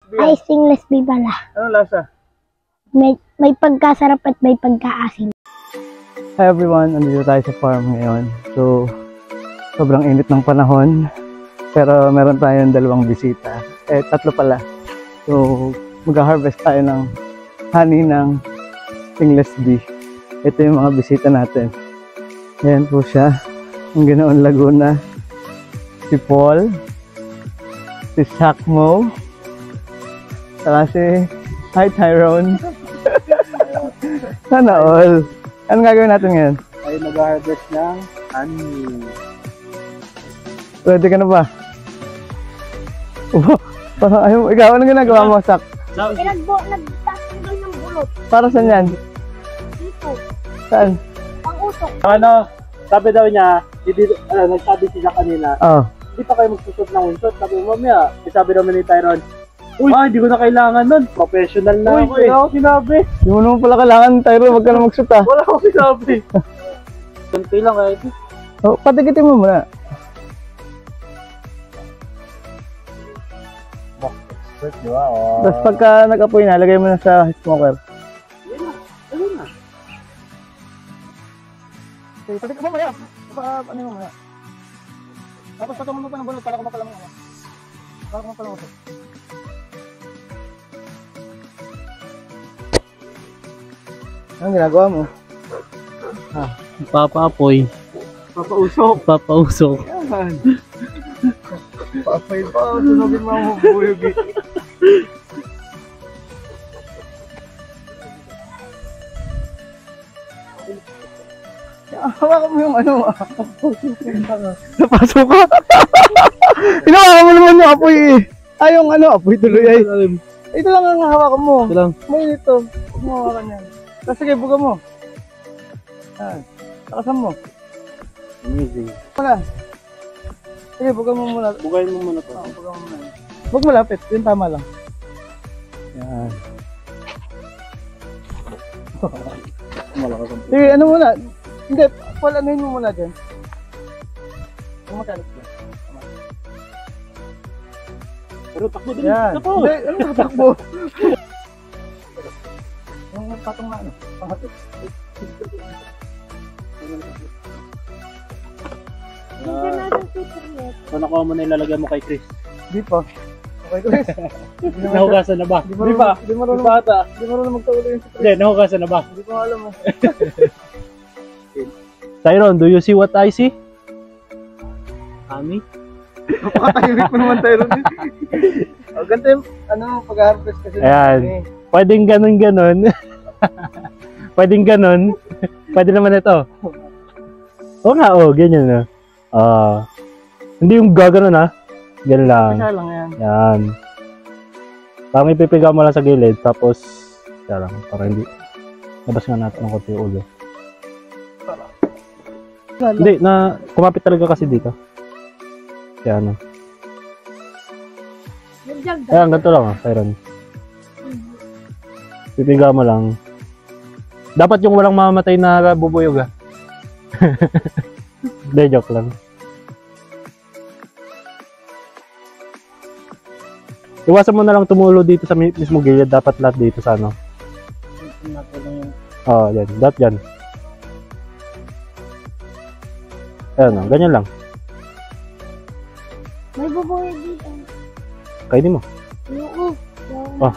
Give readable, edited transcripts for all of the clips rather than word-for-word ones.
B. Ay, stainless B pala. Anong lasa? May pagkasarap at may pagkaasim. Hi everyone, andito tayo sa farm ngayon. So, sobrang init ng panahon. Pero meron tayong dalawang bisita. Tatlo pala. So, mag-harvest tayo ng honey ng stainless B. Ito yung mga bisita natin. Ayan po siya. Ang Ginoon Laguna. Si Paul. Si Shakmo. Saka si Hi Tyrone. Sana all. Anong gagawin natin ngayon? Ay mag-harvest ng honey. Ready ka na ba? Parang ayaw, ikaw, anong ginagawa mo, Sak? Nagtatanggal ng bulot. Para saan yan? Dito. Saan? Pang-usok. Ano, sabi daw niya, nagsabi sila kanina, Oh. hindi pa kayo magsusot ng unsot. Sabi mo, mamaya, sabi naman ni Tyrone, uy, hindi ko na kailangan nun. Professional na ako eh. Wala ako sinabi. Hindi mo naman pala kailangan, Tyro, wag ka na magsuot ah. Wala akong sinabi. Ganti lang kahit. Oh, patikitin mo muna. Di ba? Oh. Tapos pagka nag-apoy na, lagay mo na sa smoker. Ayun na. Ayun na. Okay, patikitin mo muna. Ano mo muna. Tapos patumun mo pa ng bulot para kumapalang mo. Para kumapalang mo. Anong ginagawa mo? Papaapoy. Papausok. Papausok. Yan. Papay pa, sunugin mo ang bubuyog eh. Hawakan mo yung ano ah. Napasok ka. Hinawakan mo naman yung apoy eh. Ay, yung ano, apoy tuloy ay. Ito lang ang hawakan mo. Ito lang. May ito. Huwag mo hawakan yan. Tapos sige, buga mo. Yan. Takasan mo. Amazing. Wala. Sige, buga mo muna. Bugayin mo muna to. Buga mo muna. Huwag malapit. Yun tama lang. Yan. Malakas ang Sige, ano muna? Hindi, Paul, anuhin mo muna dyan. Huwag makalit dyan. pero takbo din. Yan. Takbo. Hindi, ano tatakbo? Yung patong na ano? Pangatid. Hindi natin tutuloy. So nakuha mo na ilalagay mo kay Chris. Di pa. Okay, Chris. Nahugasan na ba? Di ba? Di marunong ata. Di marunong magtaulo yung si Chris. Hindi, nahugasan na ba? Hindi ko alam mo. Tyrone, do you see what I see? Honey? Napakatahimik mo naman tayo ron. O, ganito yung, ano, pag-harvest kasi. Ayan. Pwedeng ganun-ganun. Pwedeng ganun. Pwede naman ito. Oo nga, ganyan na. Hindi yung gaganon ha. Ganun lang. Isa lang yan. Yan. Parang ipipiga mo lang sa gilid. Tapos, kaya lang. Para hindi. Labas nga natin ng konti yung ulo. Hindi, kumapit talaga kasi dito. Kaya ano. Ayan, ganito lang Tyrone. Pipiga mo lang. Dapat yung walang mamamatay na bubuyog Hindi, joke lang. Iwasan mo na lang tumulo dito sa mismo gilid. Dapat lahat dito sa ano. Yan. Dapat yan. Ayan, ganyan lang. May bubuhay dito. Kainin mo. Oo. Ah.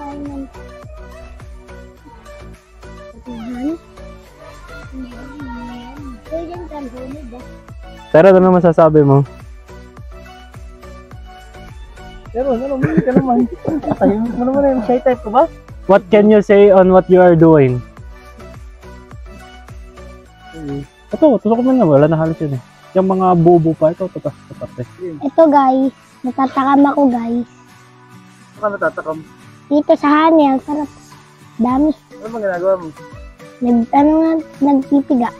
Pero ano masasabi mo? Pero, hindi ka naman. Ayun, ano naman yung shy type ko ba? What can you say on what you are doing? Ito, tusok mo na. Wala na halos yun eh. Yung mga bubo pa, ito, tatas. Ito guys, natatakam ako guys. Saan natatakam? Dito sa honey, ang sarap. Dami. Ano bang ginagawa mo? Nagpipiga.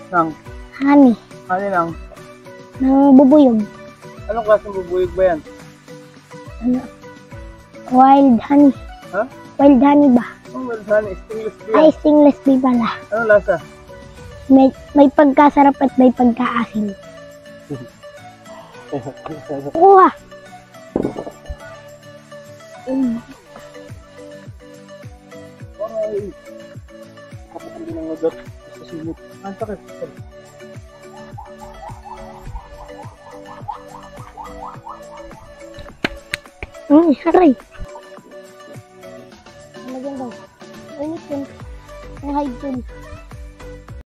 Nang? Honey. Ano lang? Nang bubuyog. Anong klaseng bubuyog ba yan? Ano? Wild honey. Ha? Wild honey ba? Oh, well, honey, stainless steel. Ay, stainless B pala. Anong lasa? May pagkasarap at may pagkaasim. Kuha. Ay. Kapag hindi ng ugat. Sa simot. Ang sakit. Aray. Ano yan daw? Init yun. Ang hide yun.